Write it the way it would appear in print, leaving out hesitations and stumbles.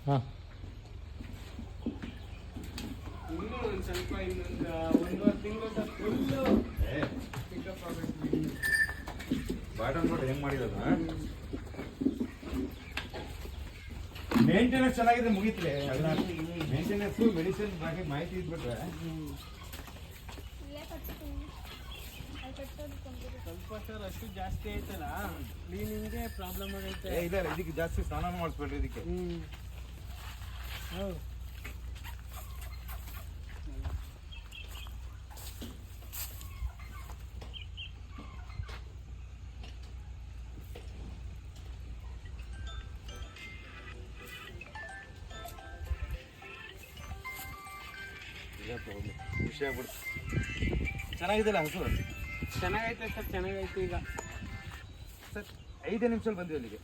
ಹಾಂ ಇನ್ನೂ ಒಂದು ಸ್ವಲ್ಪ ಇನ್ನೊಂದು 1.5 ತಿಂಗಳು ಫುಲ್ಲು ಪಿಕಪ್ ಆಗಬೇಕು. ಬಾಟಮ್ ನೋಡಿ ಹೆಂಗೆ ಮಾಡಿರೋದು. ಮೇಂಟೆನೆನ್ಸ್ ಚೆನ್ನಾಗಿದೆ, ಮುಗೀತಿದೆ. ಅದನ್ನ ಮೇಂಟೆನೆನ್ಸು ಮೆಡಿಸಿನ್ ಬಗ್ಗೆ ಮಾಹಿತಿ ಇದ್ಬಿಟ್ರೆ ಸ್ವಲ್ಪ ಸರ್ ಅಷ್ಟು ಜಾಸ್ತಿ ಆಯ್ತಲ್ಲ, ಕ್ಲೀನಿಂಗ್ಗೆ ಪ್ರಾಬ್ಲಮ್ ಆಗೈತೆ. ಇಲ್ಲ ಇದಕ್ಕೆ ಜಾಸ್ತಿ ಸ್ನಾನ ಮಾಡಿಸ್ಬೇಡ್ರಿ ಇದಕ್ಕೆ. ಹೌದು. ಖುಷಿ ಆಗ್ಬಿಡ್ತು. ಚೆನ್ನಾಗಿದೆಲ್ಲ ಹಸು. ಚೆನ್ನಾಗೈತೆ ಸರ್, ಚೆನ್ನಾಗೈತೆ. ಈಗ ಸರ್ 5 ನಿಮಿಷದಲ್ಲಿ ಬಂದ್ವಿ ಅಲ್ಲಿಗೆ.